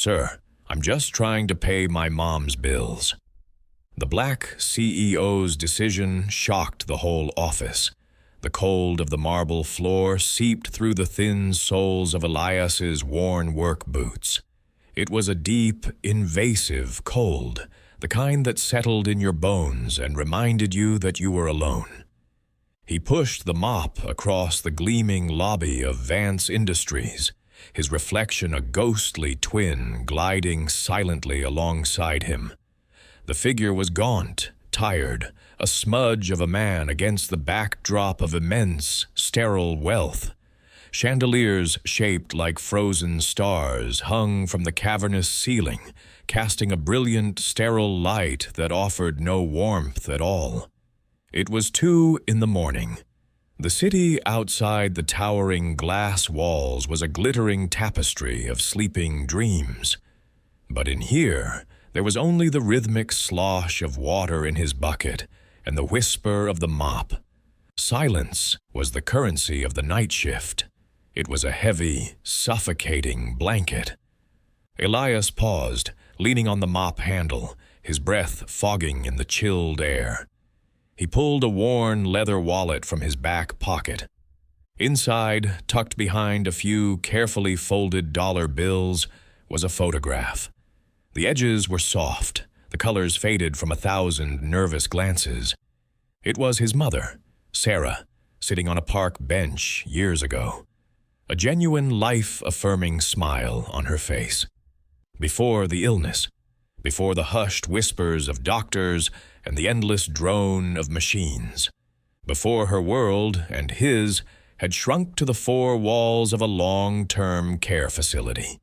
Sir, I'm just trying to pay my mom's bills." The black CEO's decision shocked the whole office. The cold of the marble floor seeped through the thin soles of Elias's worn work boots. It was a deep, invasive cold, the kind that settled in your bones and reminded you that you were alone. He pushed the mop across the gleaming lobby of Vance Industries, his reflection a ghostly twin gliding silently alongside him. The figure was gaunt, tired, a smudge of a man against the backdrop of immense, sterile wealth. Chandeliers shaped like frozen stars hung from the cavernous ceiling, casting a brilliant, sterile light that offered no warmth at all. It was 2 in the morning. The city outside the towering glass walls was a glittering tapestry of sleeping dreams. But in here, there was only the rhythmic slosh of water in his bucket and the whisper of the mop. Silence was the currency of the night shift. It was a heavy, suffocating blanket. Elias paused, leaning on the mop handle, his breath fogging in the chilled air. He pulled a worn leather wallet from his back pocket. Inside, tucked behind a few carefully folded dollar bills, was a photograph. The edges were soft, the colors faded from 1,000 nervous glances. It was his mother, Sarah, sitting on a park bench years ago. A genuine life-affirming smile on her face. Before the illness, before the hushed whispers of doctors and the endless drone of machines, before her world and his had shrunk to the 4 walls of a long-term care facility.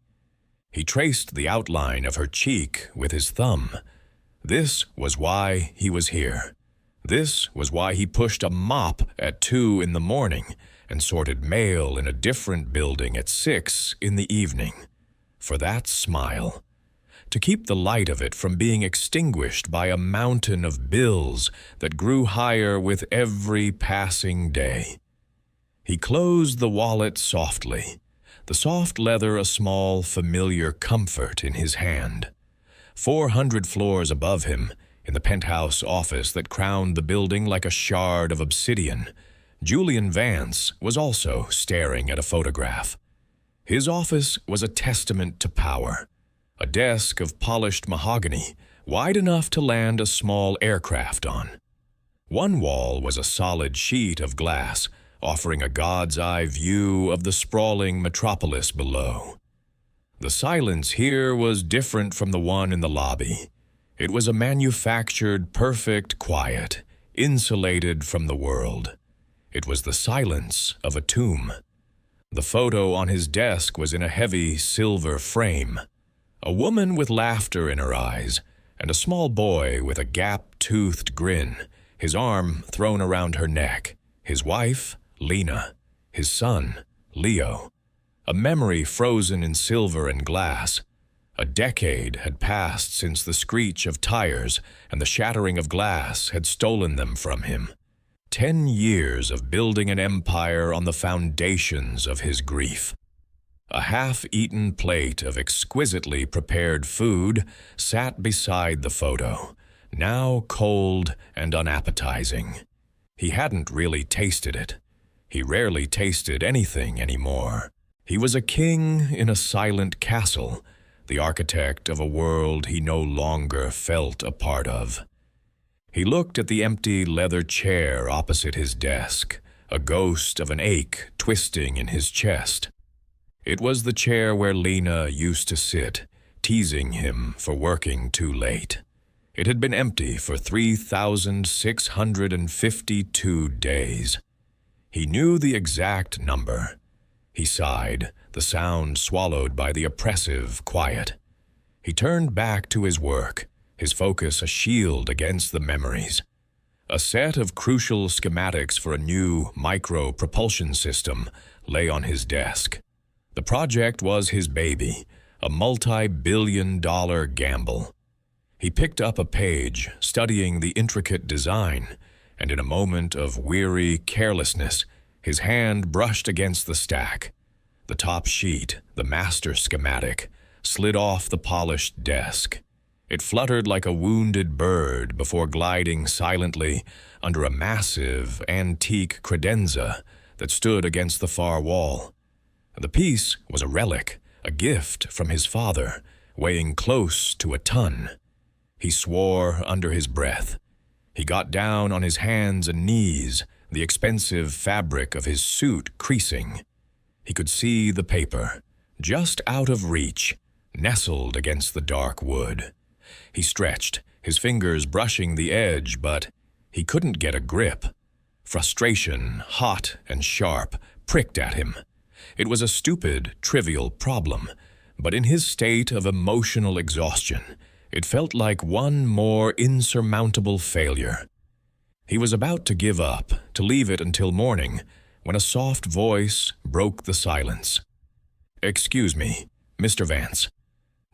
He traced the outline of her cheek with his thumb. This was why he was here. This was why he pushed a mop at 2 in the morning and sorted mail in a different building at 6 in the evening. For that smile. To keep the light of it from being extinguished by a mountain of bills that grew higher with every passing day. He closed the wallet softly, the soft leather a small, familiar comfort in his hand. 400 floors above him, in the penthouse office that crowned the building like a shard of obsidian, Julian Vance was also staring at a photograph. His office was a testament to power. A desk of polished mahogany, wide enough to land a small aircraft on. One wall was a solid sheet of glass, offering a god's-eye view of the sprawling metropolis below. The silence here was different from the one in the lobby. It was a manufactured, perfect quiet, insulated from the world. It was the silence of a tomb. The photo on his desk was in a heavy silver frame. A woman with laughter in her eyes, and a small boy with a gap-toothed grin, his arm thrown around her neck. His wife, Lena. His son, Leo. A memory frozen in silver and glass. A decade had passed since the screech of tires and the shattering of glass had stolen them from him. 10 years of building an empire on the foundations of his grief. A half-eaten plate of exquisitely prepared food sat beside the photo, now cold and unappetizing. He hadn't really tasted it. He rarely tasted anything anymore. He was a king in a silent castle, the architect of a world he no longer felt a part of. He looked at the empty leather chair opposite his desk, a ghost of an ache twisting in his chest. It was the chair where Lena used to sit, teasing him for working too late. It had been empty for 3,652 days. He knew the exact number. He sighed, the sound swallowed by the oppressive quiet. He turned back to his work, his focus a shield against the memories. A set of crucial schematics for a new micro-propulsion system lay on his desk. The project was his baby, a multi-billion-dollar gamble. He picked up a page, studying the intricate design, and in a moment of weary carelessness, his hand brushed against the stack. The top sheet, the master schematic, slid off the polished desk. It fluttered like a wounded bird before gliding silently under a massive, antique credenza that stood against the far wall. The piece was a relic, a gift from his father, weighing close to a ton. He swore under his breath. He got down on his hands and knees, the expensive fabric of his suit creasing. He could see the paper, just out of reach, nestled against the dark wood. He stretched, his fingers brushing the edge, but he couldn't get a grip. Frustration, hot and sharp, pricked at him. It was a stupid, trivial problem, but in his state of emotional exhaustion, it felt like one more insurmountable failure. He was about to give up, to leave it until morning, when a soft voice broke the silence. "Excuse me, Mr. Vance."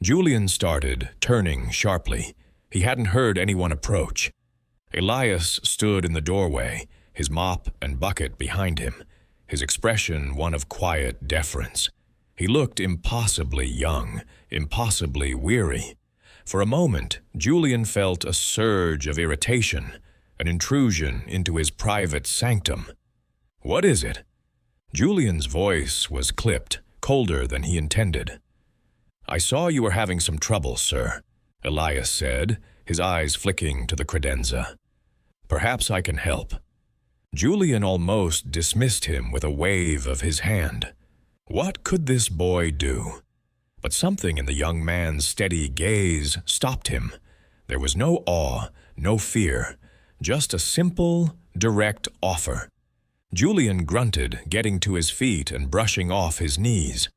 Julian started, turning sharply. He hadn't heard anyone approach. Elias stood in the doorway, his mop and bucket behind him, his expression one of quiet deference. He looked impossibly young, impossibly weary. For a moment, Julian felt a surge of irritation, an intrusion into his private sanctum. "What is it?" Julian's voice was clipped, colder than he intended. "I saw you were having some trouble, sir," Elias said, his eyes flicking to the credenza. "Perhaps I can help." Julian almost dismissed him with a wave of his hand. What could this boy do? But something in the young man's steady gaze stopped him. There was no awe, no fear, just a simple, direct offer. Julian grunted, getting to his feet and brushing off his knees.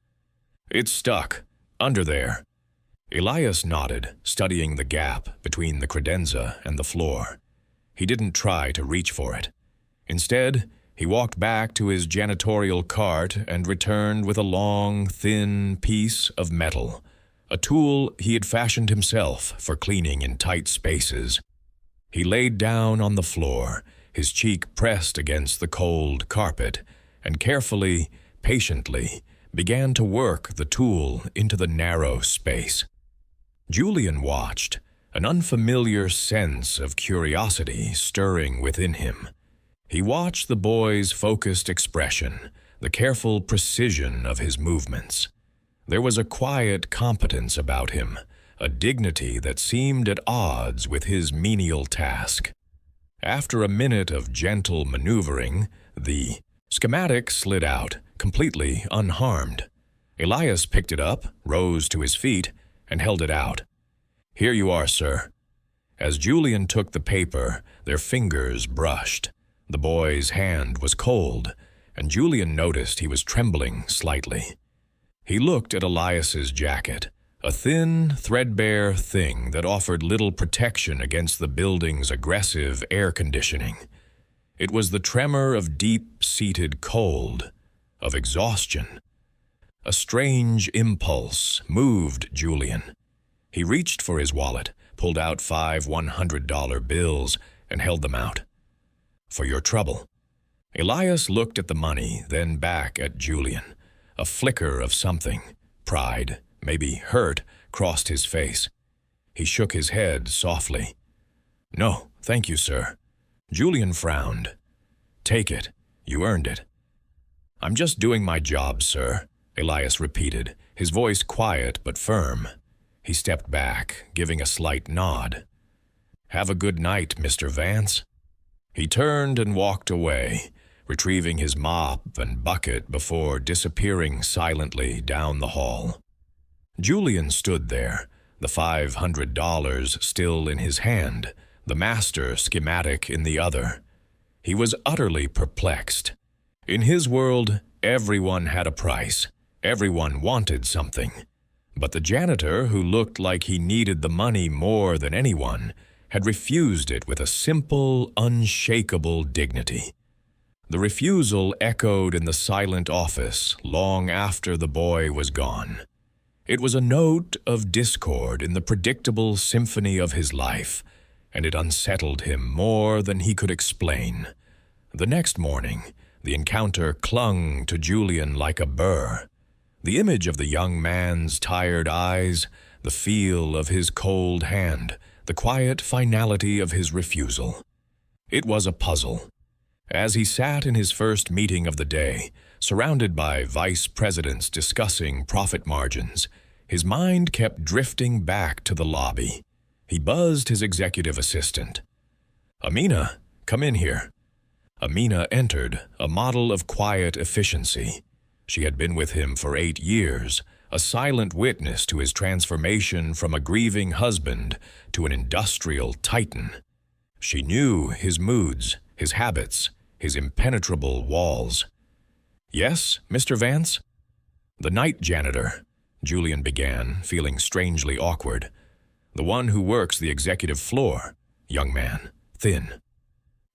"It's stuck, under there." Elias nodded, studying the gap between the credenza and the floor. He didn't try to reach for it. Instead, he walked back to his janitorial cart and returned with a long, thin piece of metal, a tool he had fashioned himself for cleaning in tight spaces. He laid down on the floor, his cheek pressed against the cold carpet, and carefully, patiently, began to work the tool into the narrow space. Julian watched, an unfamiliar sense of curiosity stirring within him. He watched the boy's focused expression, the careful precision of his movements. There was a quiet competence about him, a dignity that seemed at odds with his menial task. After a minute of gentle maneuvering, the schematic slid out, completely unharmed. Elias picked it up, rose to his feet, and held it out. "Here you are, sir." As Julian took the paper, their fingers brushed. The boy's hand was cold, and Julian noticed he was trembling slightly. He looked at Elias's jacket, a thin, threadbare thing that offered little protection against the building's aggressive air conditioning. It was the tremor of deep-seated cold, of exhaustion. A strange impulse moved Julian. He reached for his wallet, pulled out 5 $100 bills, and held them out. "For your trouble." Elias looked at the money, then back at Julian. A flicker of something, pride, maybe hurt, crossed his face. He shook his head softly. "No, thank you, sir." Julian frowned. "Take it. You earned it." "I'm just doing my job, sir," Elias repeated, his voice quiet but firm. He stepped back, giving a slight nod. "Have a good night, Mr. Vance." He turned and walked away, retrieving his mop and bucket before disappearing silently down the hall. Julian stood there, the $500 still in his hand, the master schematic in the other. He was utterly perplexed. In his world, everyone had a price. Everyone wanted something. But the janitor, who looked like he needed the money more than anyone, had refused it with a simple, unshakable dignity. The refusal echoed in the silent office long after the boy was gone. It was a note of discord in the predictable symphony of his life, and it unsettled him more than he could explain. The next morning, the encounter clung to Julian like a burr. The image of the young man's tired eyes, the feel of his cold hand, the quiet finality of his refusal. It was a puzzle. As he sat in his first meeting of the day, surrounded by vice presidents discussing profit margins, his mind kept drifting back to the lobby. He buzzed his executive assistant. "Amina, come in here." Amina entered, a model of quiet efficiency. She had been with him for 8 years, a silent witness to his transformation from a grieving husband to an industrial titan. She knew his moods, his habits, his impenetrable walls. "Yes, Mr. Vance?" "The night janitor," Julian began, feeling strangely awkward. "The one who works the executive floor, young man, thin."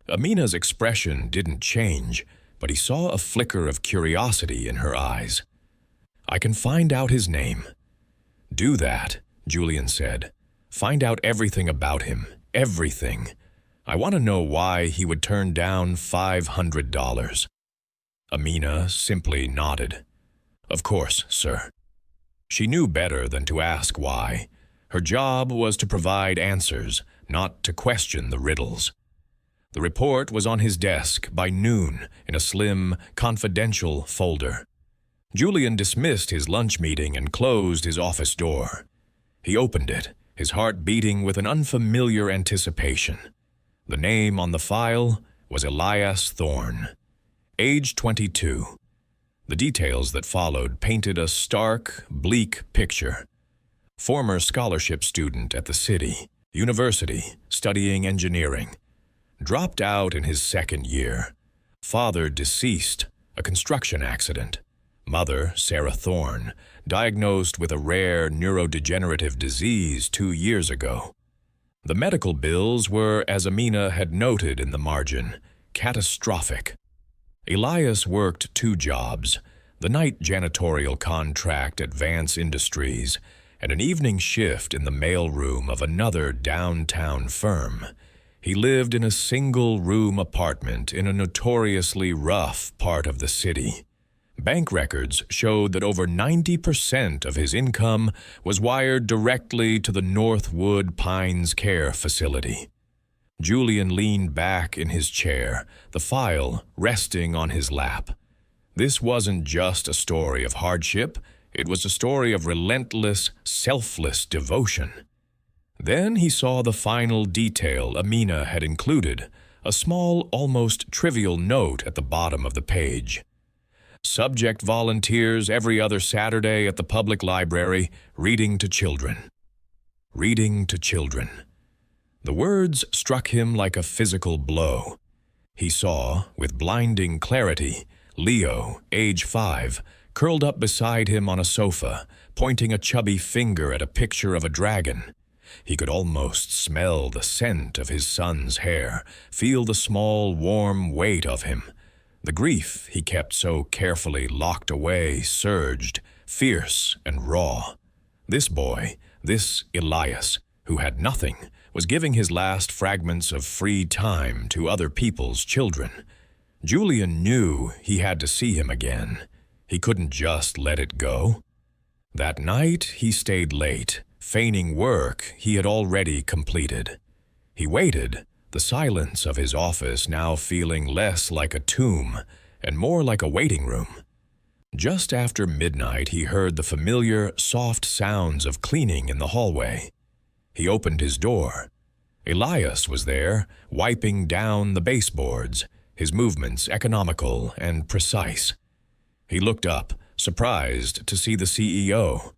Amina's expression didn't change, but he saw a flicker of curiosity in her eyes. "I can find out his name." "Do that," Julian said. "Find out everything about him, everything. I want to know why he would turn down $500. Amina simply nodded. "Of course, sir." She knew better than to ask why. Her job was to provide answers, not to question the riddles. The report was on his desk by noon in a slim, confidential folder. Julian dismissed his lunch meeting and closed his office door. He opened it, his heart beating with an unfamiliar anticipation. The name on the file was Elias Thorne, age 22. The details that followed painted a stark, bleak picture. Former scholarship student at the city, university, studying engineering. Dropped out in his second year. Father deceased, a construction accident. Mother, Sarah Thorne, diagnosed with a rare neurodegenerative disease 2 years ago. The medical bills were, as Amina had noted in the margin, catastrophic. Elias worked 2 jobs, the night janitorial contract at Vance Industries and an evening shift in the mailroom of another downtown firm. He lived in a single-room apartment in a notoriously rough part of the city. Bank records showed that over 90% of his income was wired directly to the Northwood Pines Care Facility. Julian leaned back in his chair, the file resting on his lap. This wasn't just a story of hardship, it was a story of relentless, selfless devotion. Then he saw the final detail Amina had included, a small, almost trivial note at the bottom of the page. Subject volunteers every other Saturday at the public library, reading to children. Reading to children. The words struck him like a physical blow. He saw, with blinding clarity, Leo, age 5, curled up beside him on a sofa, pointing a chubby finger at a picture of a dragon. He could almost smell the scent of his son's hair, feel the small, warm weight of him. The grief he kept so carefully locked away surged, fierce and raw. This boy, this Elias, who had nothing, was giving his last fragments of free time to other people's children. Julian knew he had to see him again. He couldn't just let it go. That night he stayed late, feigning work he had already completed. He waited, the silence of his office now feeling less like a tomb and more like a waiting room. Just after midnight, he heard the familiar, soft sounds of cleaning in the hallway. He opened his door. Elias was there, wiping down the baseboards, his movements economical and precise. He looked up, surprised to see the CEO.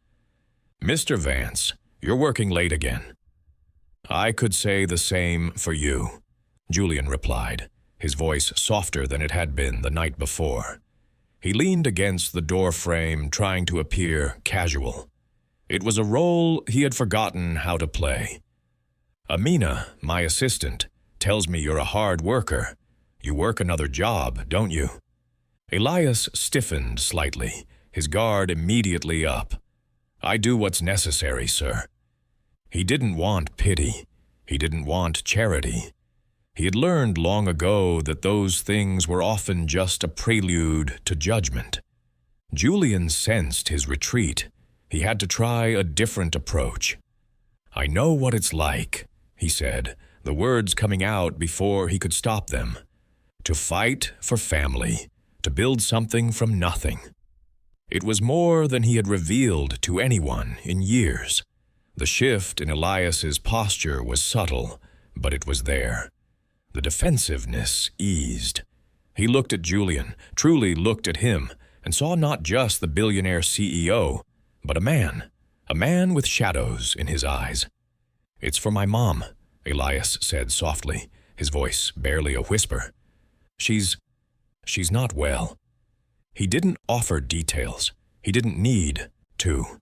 "Mr. Vance, you're working late again." "I could say the same for you," Julian replied, his voice softer than it had been the night before. He leaned against the door frame, trying to appear casual. It was a role he had forgotten how to play. "Amina, my assistant, tells me you're a hard worker. You work another job, don't you?" Elias stiffened slightly, his guard immediately up. "I do what's necessary, sir." He didn't want pity. He didn't want charity. He had learned long ago that those things were often just a prelude to judgment. Julian sensed his retreat. He had to try a different approach. "I know what it's like," he said, the words coming out before he could stop them. "To fight for family, to build something from nothing." It was more than he had revealed to anyone in years. The shift in Elias's posture was subtle, but it was there. The defensiveness eased. He looked at Julian, truly looked at him, and saw not just the billionaire CEO, but a man with shadows in his eyes. "It's for my mom," Elias said softly, his voice barely a whisper. She's not well." He didn't offer details. He didn't need to.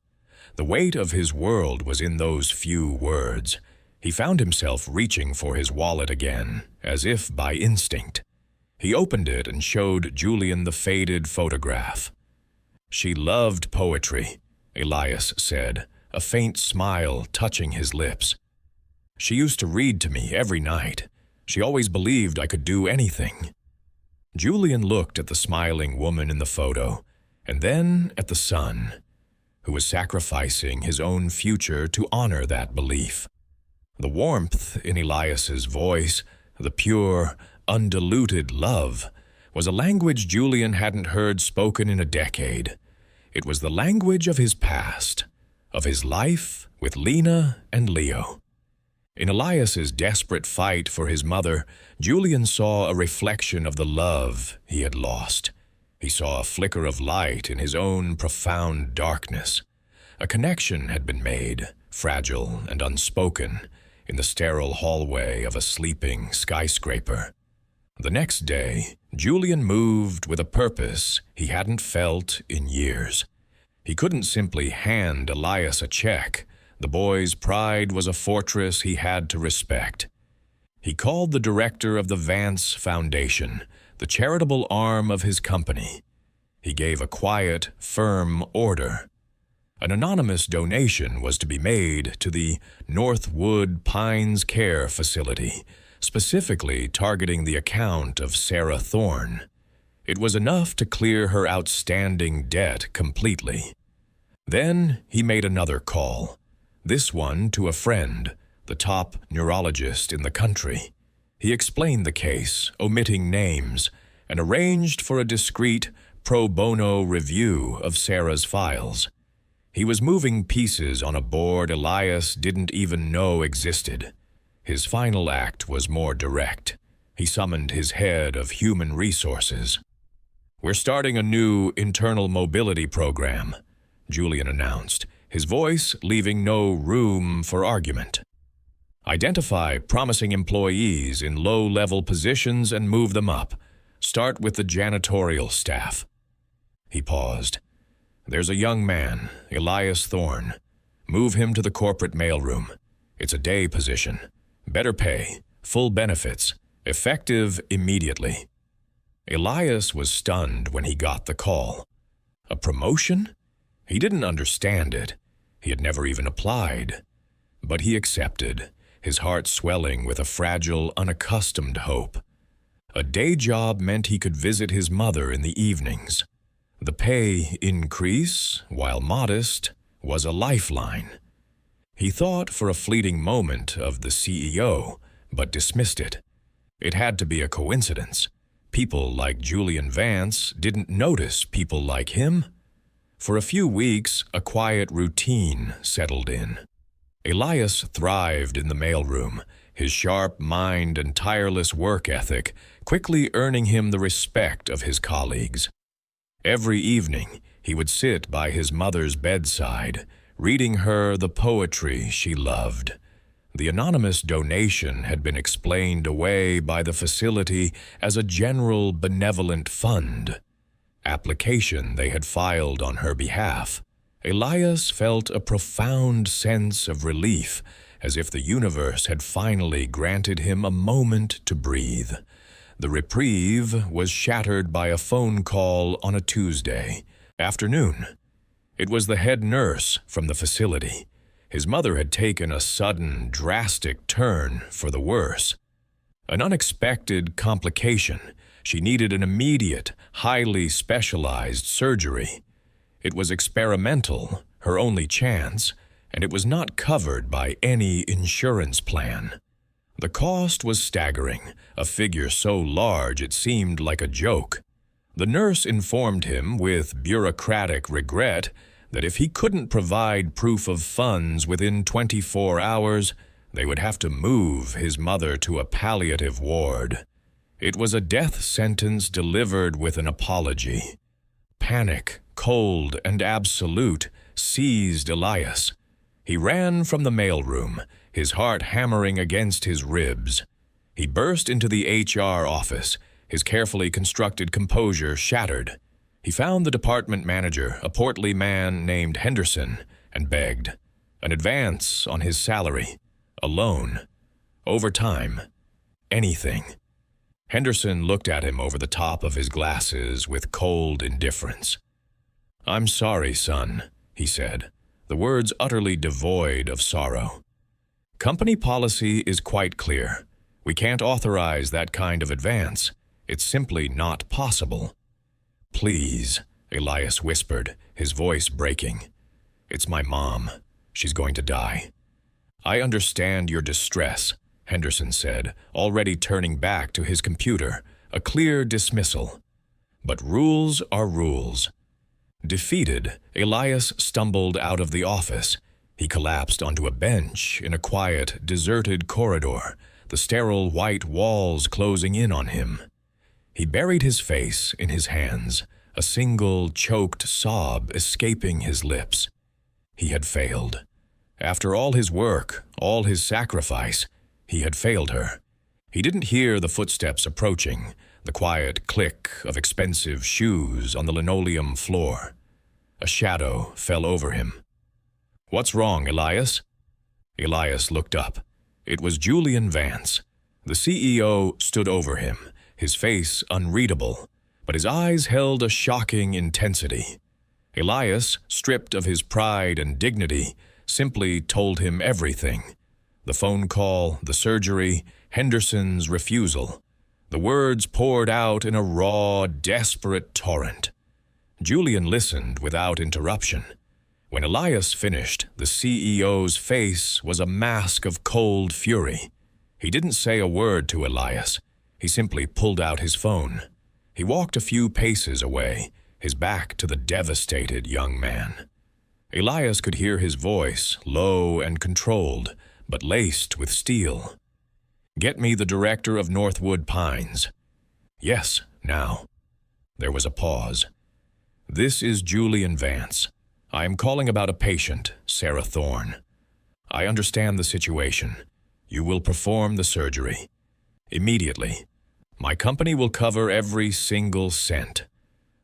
The weight of his world was in those few words. He found himself reaching for his wallet again, as if by instinct. He opened it and showed Julian the faded photograph. "She loved poetry," Elias said, a faint smile touching his lips. "She used to read to me every night. She always believed I could do anything." Julian looked at the smiling woman in the photo, and then at the son, who was sacrificing his own future to honor that belief. The warmth in Elias's voice, the pure, undiluted love, was a language Julian hadn't heard spoken in a decade. It was the language of his past, of his life with Lena and Leo. In Elias's desperate fight for his mother, Julian saw a reflection of the love he had lost. He saw a flicker of light in his own profound darkness. A connection had been made, fragile and unspoken, in the sterile hallway of a sleeping skyscraper. The next day, Julian moved with a purpose he hadn't felt in years. He couldn't simply hand Elias a check. The boy's pride was a fortress he had to respect. He called the director of the Vance Foundation, the charitable arm of his company. He gave a quiet, firm order. An anonymous donation was to be made to the Northwood Pines Care Facility, specifically targeting the account of Sarah Thorne. It was enough to clear her outstanding debt completely. Then he made another call, this one to a friend, the top neurologist in the country. He explained the case, omitting names, and arranged for a discreet pro bono review of Sarah's files. He was moving pieces on a board Elias didn't even know existed. His final act was more direct. He summoned his head of human resources. "We're starting a new internal mobility program," Julian announced, his voice leaving no room for argument. "Identify promising employees in low-level positions and move them up. Start with the janitorial staff." He paused. "There's a young man, Elias Thorne. Move him to the corporate mailroom. It's a day position. Better pay, full benefits, effective immediately." Elias was stunned when he got the call. A promotion? He didn't understand it. He had never even applied. But he accepted, his heart swelling with a fragile, unaccustomed hope. A day job meant he could visit his mother in the evenings. The pay increase, while modest, was a lifeline. He thought for a fleeting moment of the CEO, but dismissed it. It had to be a coincidence. People like Julian Vance didn't notice people like him. For a few weeks, a quiet routine settled in. Elias thrived in the mailroom, his sharp mind and tireless work ethic quickly earning him the respect of his colleagues. Every evening, he would sit by his mother's bedside, reading her the poetry she loved. The anonymous donation had been explained away by the facility as a general benevolent fund. Application they had filed on her behalf. Elias felt a profound sense of relief, as if the universe had finally granted him a moment to breathe. The reprieve was shattered by a phone call on a Tuesday afternoon. It was the head nurse from the facility. His mother had taken a sudden, drastic turn for the worse. An unexpected complication. She needed an immediate, highly specialized surgery. It was experimental, her only chance, and it was not covered by any insurance plan. The cost was staggering, a figure so large it seemed like a joke. The nurse informed him with bureaucratic regret that if he couldn't provide proof of funds within 24 hours, they would have to move his mother to a palliative ward. It was a death sentence delivered with an apology. Panic, cold and absolute, seized Elias. He ran from the mailroom, his heart hammering against his ribs. He burst into the HR office, his carefully constructed composure shattered. He found the department manager, a portly man named Henderson, and begged. An advance on his salary, a loan, overtime, anything. Henderson looked at him over the top of his glasses with cold indifference. "I'm sorry, son," he said, the words utterly devoid of sorrow. "Company policy is quite clear. We can't authorize that kind of advance. It's simply not possible." "Please," Elias whispered, his voice breaking. "It's my mom. She's going to die." "I understand your distress," Henderson said, already turning back to his computer, a clear dismissal. "But rules are rules." Defeated, Elias stumbled out of the office. He collapsed onto a bench in a quiet, deserted corridor, the sterile white walls closing in on him. He buried his face in his hands, a single choked sob escaping his lips. He had failed. After all his work, all his sacrifice, he had failed her. He didn't hear the footsteps approaching, the quiet click of expensive shoes on the linoleum floor. A shadow fell over him. "What's wrong, Elias?" Elias looked up. It was Julian Vance. The CEO stood over him, his face unreadable, but his eyes held a shocking intensity. Elias, stripped of his pride and dignity, simply told him everything. The phone call, the surgery, Henderson's refusal. The words poured out in a raw, desperate torrent. Julian listened without interruption. When Elias finished, the CEO's face was a mask of cold fury. He didn't say a word to Elias. He simply pulled out his phone. He walked a few paces away, his back to the devastated young man. Elias could hear his voice, low and controlled, but laced with steel. "Get me the director of Northwood Pines." "Yes, now." There was a pause. "This is Julian Vance. I am calling about a patient, Sarah Thorne. I understand the situation. You will perform the surgery. Immediately. My company will cover every single cent.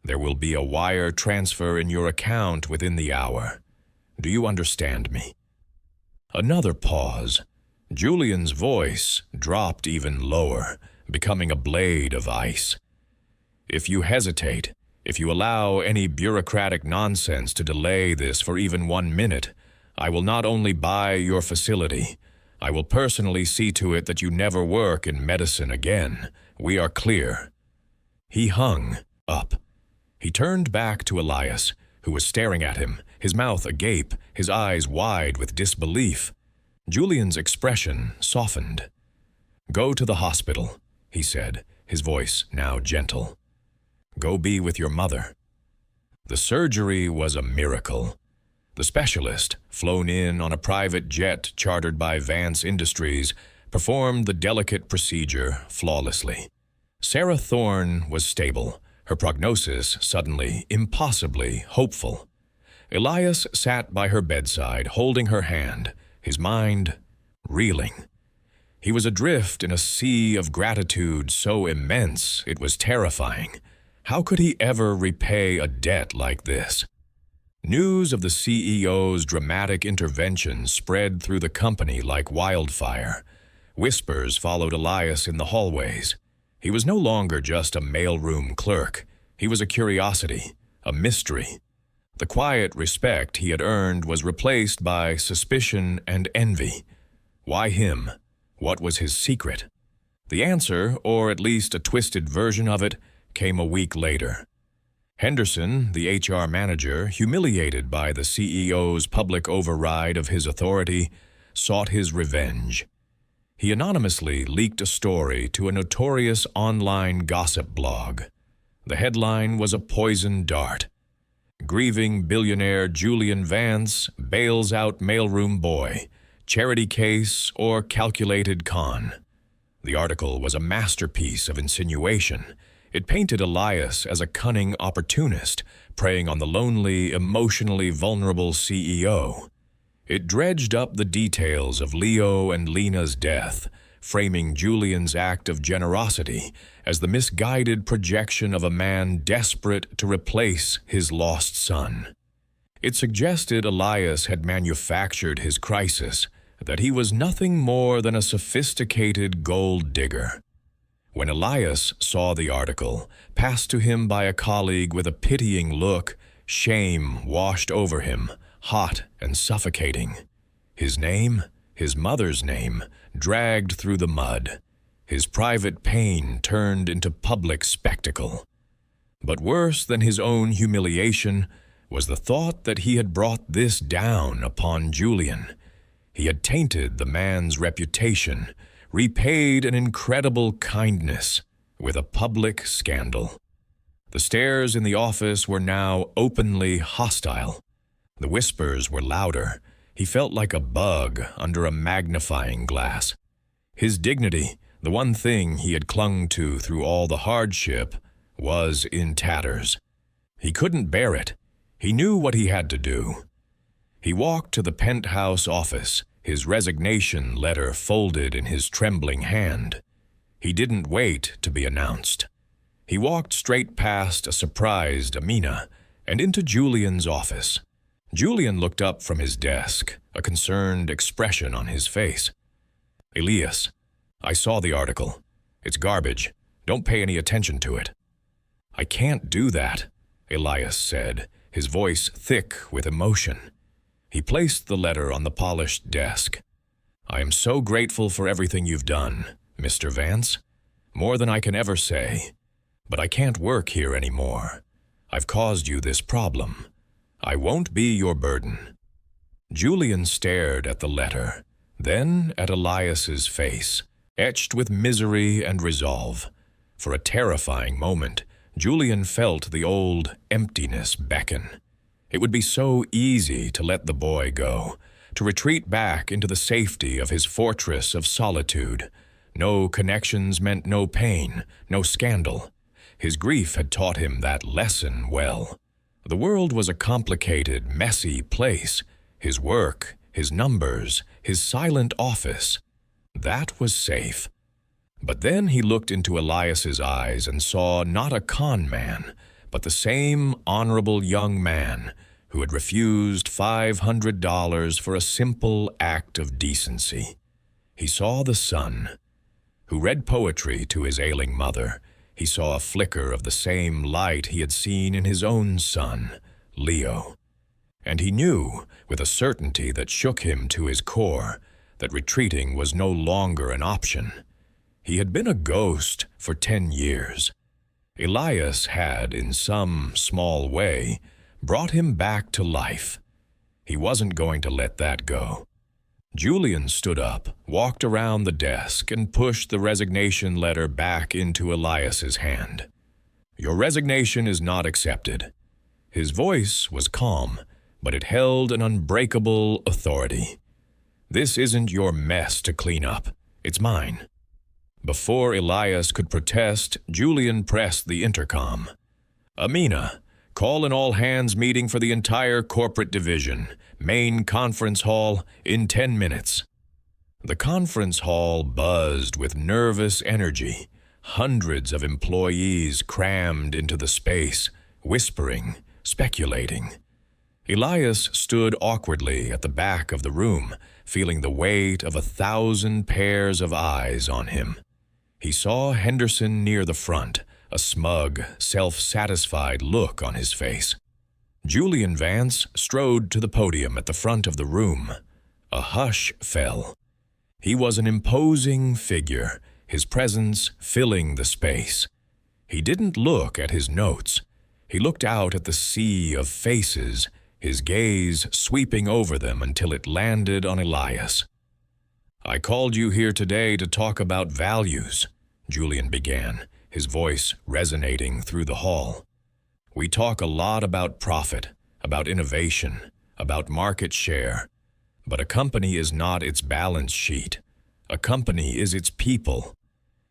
There will be a wire transfer in your account within the hour. Do you understand me?" Another pause. Julian's voice dropped even lower, becoming a blade of ice. "If you hesitate, if you allow any bureaucratic nonsense to delay this for even 1 minute, I will not only buy your facility, I will personally see to it that you never work in medicine again. We are clear." He hung up. He turned back to Elias, who was staring at him, his mouth agape, his eyes wide with disbelief. Julian's expression softened. "Go to the hospital," he said, his voice now gentle. "Go be with your mother." The surgery was a miracle. The specialist, flown in on a private jet chartered by Vance Industries, performed the delicate procedure flawlessly. Sarah Thorne was stable, her prognosis suddenly, impossibly hopeful. Elias sat by her bedside, holding her hand, his mind reeling. He was adrift in a sea of gratitude so immense it was terrifying. How could he ever repay a debt like this? News of the CEO's dramatic intervention spread through the company like wildfire. Whispers followed Elias in the hallways. He was no longer just a mailroom clerk. He was a curiosity, a mystery. The quiet respect he had earned was replaced by suspicion and envy. Why him? What was his secret? The answer, or at least a twisted version of it, came a week later. Henderson, the HR manager, humiliated by the CEO's public override of his authority, sought his revenge. He anonymously leaked a story to a notorious online gossip blog. The headline was a poisoned dart. Grieving billionaire Julian Vance bails out mailroom boy, charity case or calculated con. The article was a masterpiece of insinuation. It painted Elias as a cunning opportunist, preying on the lonely, emotionally vulnerable CEO. It dredged up the details of Leo and Lena's death, framing Julian's act of generosity as the misguided projection of a man desperate to replace his lost son. It suggested Elias had manufactured his crisis, that he was nothing more than a sophisticated gold digger. When Elias saw the article, passed to him by a colleague with a pitying look, shame washed over him, hot and suffocating. His name, his mother's name, dragged through the mud. His private pain turned into public spectacle. But worse than his own humiliation was the thought that he had brought this down upon Julian. He had tainted the man's reputation, repaid an incredible kindness with a public scandal. The stares in the office were now openly hostile. The whispers were louder. He felt like a bug under a magnifying glass. His dignity, the one thing he had clung to through all the hardship, was in tatters. He couldn't bear it. He knew what he had to do. He walked to the penthouse office, his resignation letter folded in his trembling hand. He didn't wait to be announced. He walked straight past a surprised Amina and into Julian's office. Julian looked up from his desk, a concerned expression on his face. "Elias, I saw the article. It's garbage. Don't pay any attention to it." "I can't do that," Elias said, his voice thick with emotion. He placed the letter on the polished desk. "I am so grateful for everything you've done, Mr. Vance. More than I can ever say. But I can't work here anymore. I've caused you this problem. I won't be your burden." Julian stared at the letter, then at Elias's face, etched with misery and resolve. For a terrifying moment, Julian felt the old emptiness beckon. It would be so easy to let the boy go, to retreat back into the safety of his fortress of solitude. No connections meant no pain, no scandal. His grief had taught him that lesson well. The world was a complicated, messy place. His work, his numbers, his silent office. That was safe. But then he looked into Elias's eyes and saw not a con man, but the same honorable young man who had refused $500 for a simple act of decency. He saw the son, who read poetry to his ailing mother. He saw a flicker of the same light he had seen in his own son, Leo. And he knew, with a certainty that shook him to his core, that retreating was no longer an option. He had been a ghost for 10 years. Elias had, in some small way, brought him back to life. He wasn't going to let that go. Julian stood up, walked around the desk, and pushed the resignation letter back into Elias's hand. "Your resignation is not accepted." His voice was calm, but it held an unbreakable authority. "This isn't your mess to clean up. It's mine." Before Elias could protest, Julian pressed the intercom. "Amina, call an all-hands meeting for the entire corporate division. Main conference hall in 10 minutes. The conference hall buzzed with nervous energy. Hundreds of employees crammed into the space, whispering, speculating. Elias stood awkwardly at the back of the room, feeling the weight of 1,000 pairs of eyes on him. He saw Henderson near the front, a smug, self-satisfied look on his face. Julian Vance strode to the podium at the front of the room. A hush fell. He was an imposing figure, his presence filling the space. He didn't look at his notes. He looked out at the sea of faces, his gaze sweeping over them until it landed on Elias. "I called you here today to talk about values," Julian began, his voice resonating through the hall. "We talk a lot about profit, about innovation, about market share. But a company is not its balance sheet. A company is its people.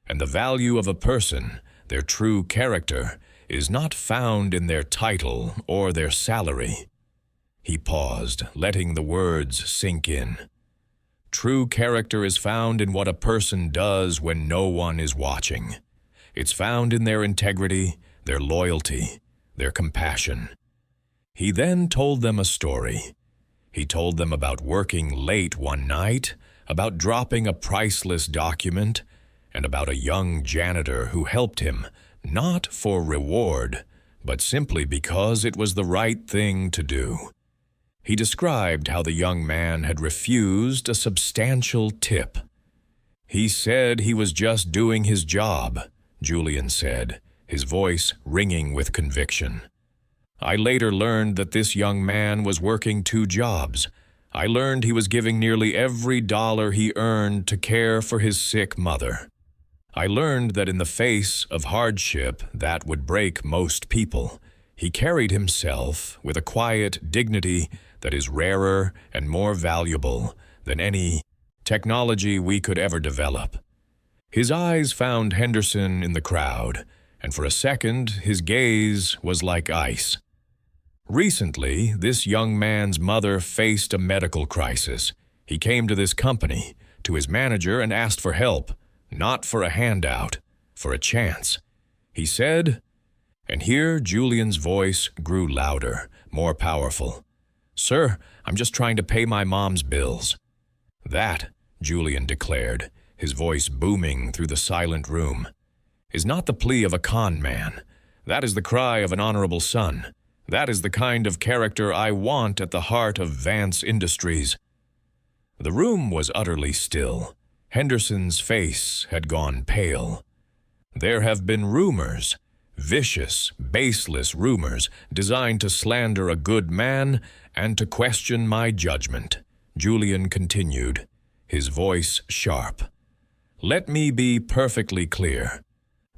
And the value of a person, their true character, is not found in their title or their salary." He paused, letting the words sink in. "True character is found in what a person does when no one is watching. It's found in their integrity, their loyalty, their compassion." He then told them a story. He told them about working late one night, about dropping a priceless document, and about a young janitor who helped him, not for reward, but simply because it was the right thing to do. He described how the young man had refused a substantial tip. "He said he was just doing his job," Julian said, his voice ringing with conviction. "I later learned that this young man was working 2 jobs. I learned he was giving nearly every dollar he earned to care for his sick mother. I learned that in the face of hardship that would break most people, he carried himself with a quiet dignity that is rarer and more valuable than any technology we could ever develop." His eyes found Henderson in the crowd, and for a second his gaze was like ice. Recently, this young man's mother faced a medical crisis. He came to this company, to his manager, and asked for help, not for a handout, for a chance. He said, and here Julian's voice grew louder, more powerful, "Sir, I'm just trying to pay my mom's bills." "That," Julian declared, his voice booming through the silent room, "is not the plea of a con man. That is the cry of an honorable son. That is the kind of character I want at the heart of Vance Industries." The room was utterly still. Henderson's face had gone pale. "There have been rumors, vicious, baseless rumors, designed to slander a good man and to question my judgment," Julian continued, his voice sharp. "Let me be perfectly clear.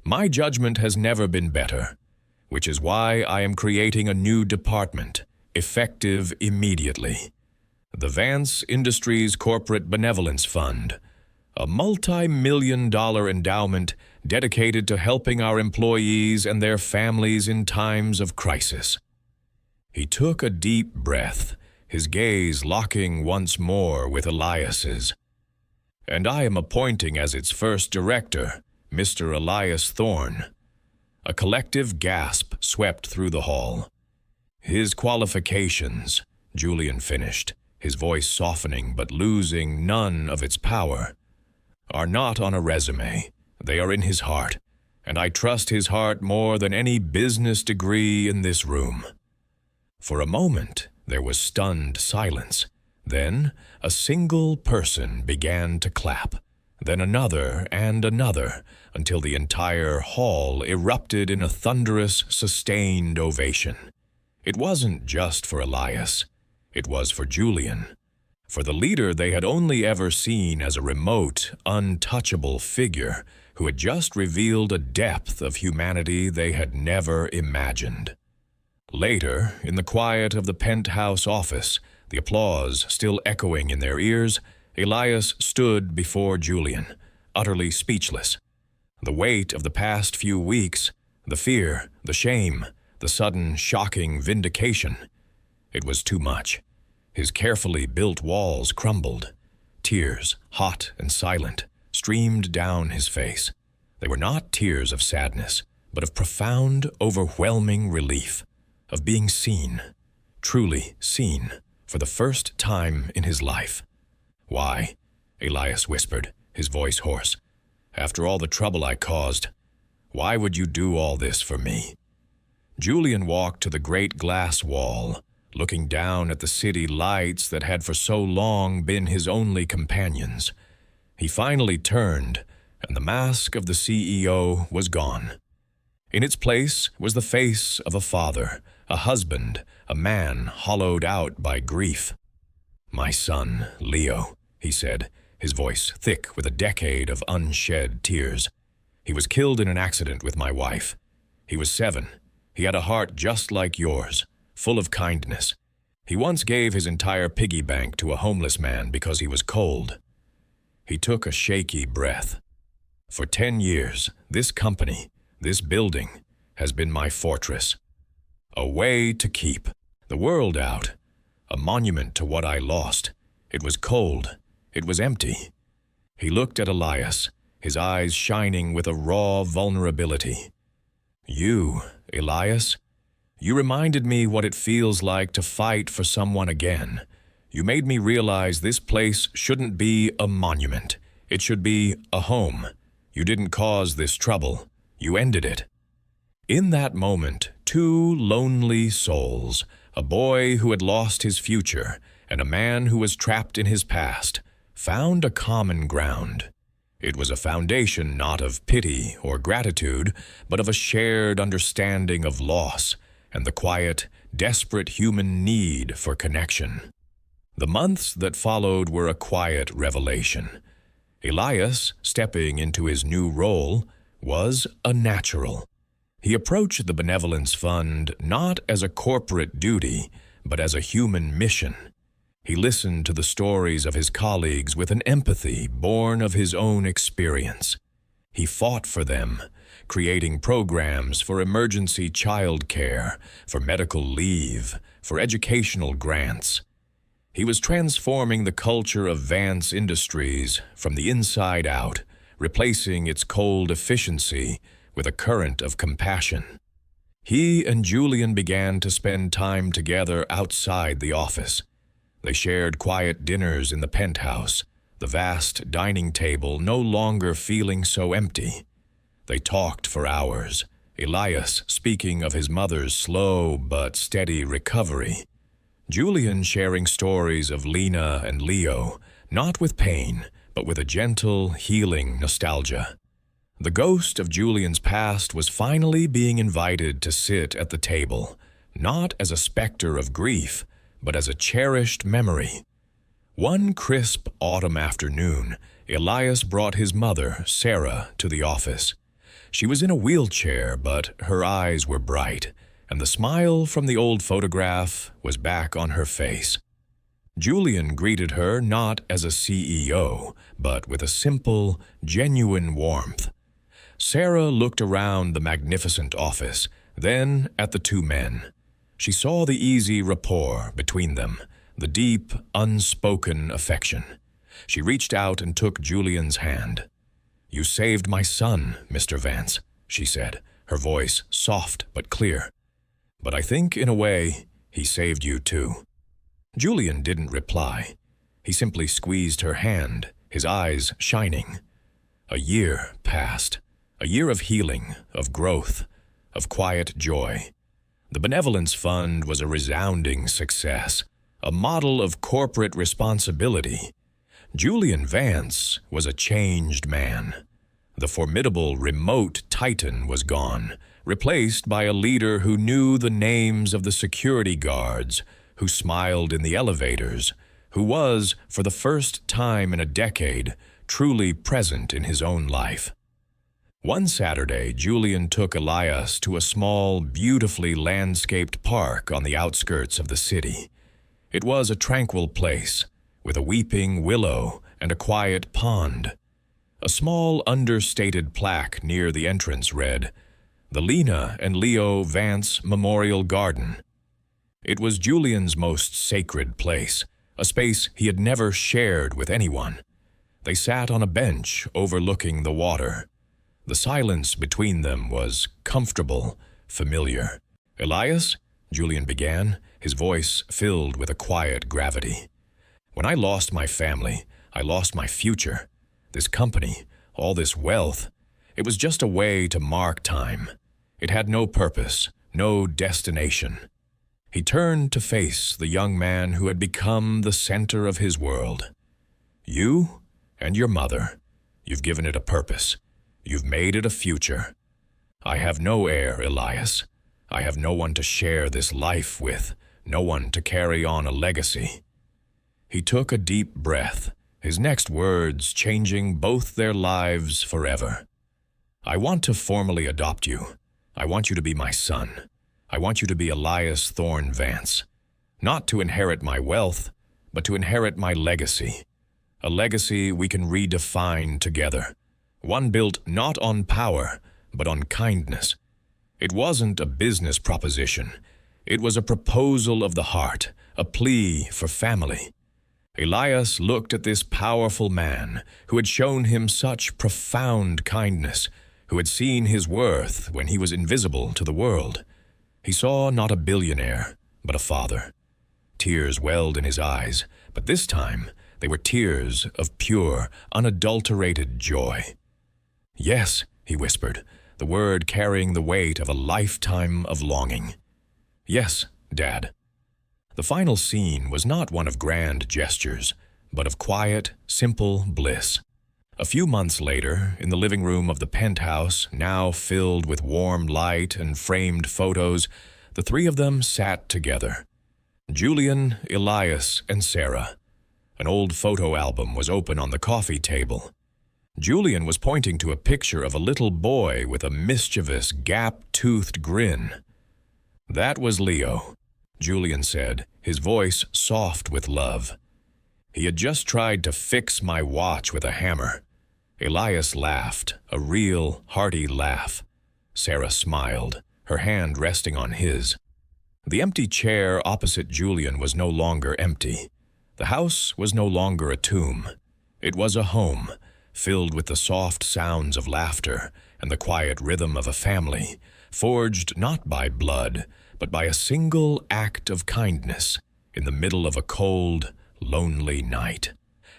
My judgment has never been better, which is why I am creating a new department, effective immediately. The Vance Industries Corporate Benevolence Fund, a multi-million-dollar endowment dedicated to helping our employees and their families in times of crisis." He took a deep breath, his gaze locking once more with Elias's. "And I am appointing as its first director, Mr. Elias Thorne." A collective gasp swept through the hall. "His qualifications," Julian finished, his voice softening but losing none of its power, "are not on a resume. They are in his heart, and I trust his heart more than any business degree in this room." For a moment, there was stunned silence. Then, a single person began to clap, then another and another, until the entire hall erupted in a thunderous, sustained ovation. It wasn't just for Elias. It was for Julian, for the leader they had only ever seen as a remote, untouchable figure who had just revealed a depth of humanity they had never imagined. Later, in the quiet of the penthouse office, the applause still echoing in their ears, Elias stood before Julian, utterly speechless. The weight of the past few weeks, the fear, the shame, the sudden shocking vindication, it was too much. His carefully built walls crumbled. Tears, hot and silent, streamed down his face. They were not tears of sadness, but of profound, overwhelming relief, of being seen, truly seen, for the first time in his life. "Why?" Elias whispered, his voice hoarse. "After all the trouble I caused, why would you do all this for me?" Julian walked to the great glass wall, looking down at the city lights that had for so long been his only companions. He finally turned, and the mask of the CEO was gone. In its place was the face of a father, a husband, a man hollowed out by grief. "My son, Leo," he said, his voice thick with a decade of unshed tears. "He was killed in an accident with my wife. He was 7. He had a heart just like yours, full of kindness. He once gave his entire piggy bank to a homeless man because he was cold." He took a shaky breath. "For 10 years, this company, this building, has been my fortress. A way to keep the world out. A monument to what I lost. It was cold. It was empty." He looked at Elias, his eyes shining with a raw vulnerability. "You, Elias, you reminded me what it feels like to fight for someone again. You made me realize this place shouldn't be a monument. It should be a home. You didn't cause this trouble. You ended it." In that moment, 2 lonely souls, a boy who had lost his future and a man who was trapped in his past, found a common ground. It was a foundation not of pity or gratitude, but of a shared understanding of loss and the quiet, desperate human need for connection. The months that followed were a quiet revelation. Elias, stepping into his new role, was a natural. He approached the Benevolence Fund not as a corporate duty, but as a human mission. He listened to the stories of his colleagues with an empathy born of his own experience. He fought for them, creating programs for emergency child care, for medical leave, for educational grants. He was transforming the culture of Vance Industries from the inside out, replacing its cold efficiency with a current of compassion. He and Julian began to spend time together outside the office. They shared quiet dinners in the penthouse, the vast dining table no longer feeling so empty. They talked for hours, Elias speaking of his mother's slow but steady recovery, Julian sharing stories of Lena and Leo, not with pain, but with a gentle, healing nostalgia. The ghost of Julian's past was finally being invited to sit at the table, not as a specter of grief, but as a cherished memory. One crisp autumn afternoon, Elias brought his mother, Sarah, to the office. She was in a wheelchair, but her eyes were bright, and the smile from the old photograph was back on her face. Julian greeted her not as a CEO, but with a simple, genuine warmth. Sarah looked around the magnificent office, then at the 2 men. She saw the easy rapport between them, the deep, unspoken affection. She reached out and took Julian's hand. "You saved my son, Mr. Vance," she said, her voice soft but clear. "But I think, in a way, he saved you too." Julian didn't reply. He simply squeezed her hand, his eyes shining. A year passed. A year of healing, of growth, of quiet joy. The Benevolence Fund was a resounding success, a model of corporate responsibility. Julian Vance was a changed man. The formidable remote titan was gone, replaced by a leader who knew the names of the security guards, who smiled in the elevators, who was, for the first time in a decade, truly present in his own life. One Saturday, Julian took Elias to a small, beautifully landscaped park on the outskirts of the city. It was a tranquil place, with a weeping willow and a quiet pond. A small, understated plaque near the entrance read, "The Lena and Leo Vance Memorial Garden." It was Julian's most sacred place, a space he had never shared with anyone. They sat on a bench overlooking the water. The silence between them was comfortable, familiar. "Elias," Julian began, his voice filled with a quiet gravity. "When I lost my family, I lost my future. This company, all this wealth, it was just a way to mark time. It had no purpose, no destination." He turned to face the young man who had become the center of his world. "You and your mother, you've given it a purpose. You've made it a future. I have no heir, Elias. I have no one to share this life with, no one to carry on a legacy." He took a deep breath, his next words changing both their lives forever. "I want to formally adopt you. I want you to be my son. I want you to be Elias Thorne Vance. Not to inherit my wealth, but to inherit my legacy. A legacy we can redefine together. One built not on power, but on kindness. It wasn't a business proposition. It was a proposal of the heart, a plea for family." Elias looked at this powerful man who had shown him such profound kindness, who had seen his worth when he was invisible to the world. He saw not a billionaire, but a father. Tears welled in his eyes, but this time they were tears of pure, unadulterated joy. "Yes," he whispered, the word carrying the weight of a lifetime of longing. "Yes, Dad." The final scene was not one of grand gestures, but of quiet, simple bliss. A few months later, in the living room of the penthouse, now filled with warm light and framed photos, the three of them sat together. Julian, Elias, and Sarah. An old photo album was open on the coffee table. Julian was pointing to a picture of a little boy with a mischievous, gap-toothed grin. "That was Leo," Julian said, his voice soft with love. "He had just tried to fix my watch with a hammer." Elias laughed, a real, hearty laugh. Sarah smiled, her hand resting on his. The empty chair opposite Julian was no longer empty. The house was no longer a tomb. It was a home, filled with the soft sounds of laughter and the quiet rhythm of a family, forged not by blood, but by a single act of kindness in the middle of a cold, lonely night.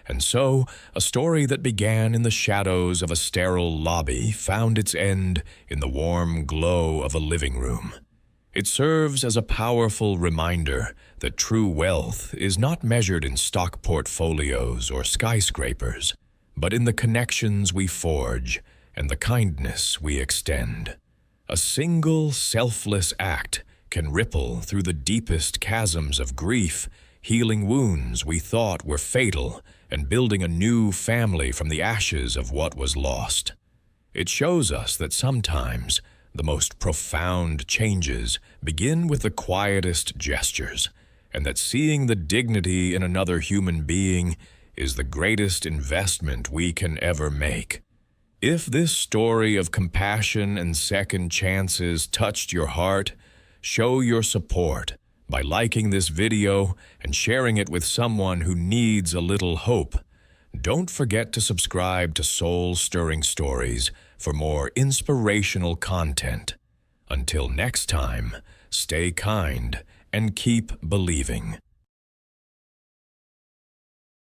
And so, a story that began in the shadows of a sterile lobby found its end in the warm glow of a living room. It serves as a powerful reminder that true wealth is not measured in stock portfolios or skyscrapers, but in the connections we forge and the kindness we extend. A single selfless act can ripple through the deepest chasms of grief, healing wounds we thought were fatal, and building a new family from the ashes of what was lost. It shows us that sometimes the most profound changes begin with the quietest gestures, and that seeing the dignity in another human being is the greatest investment we can ever make. If this story of compassion and second chances touched your heart, show your support by liking this video and sharing it with someone who needs a little hope. Don't forget to subscribe to Soul-Stirring Stories for more inspirational content. Until next time, stay kind and keep believing.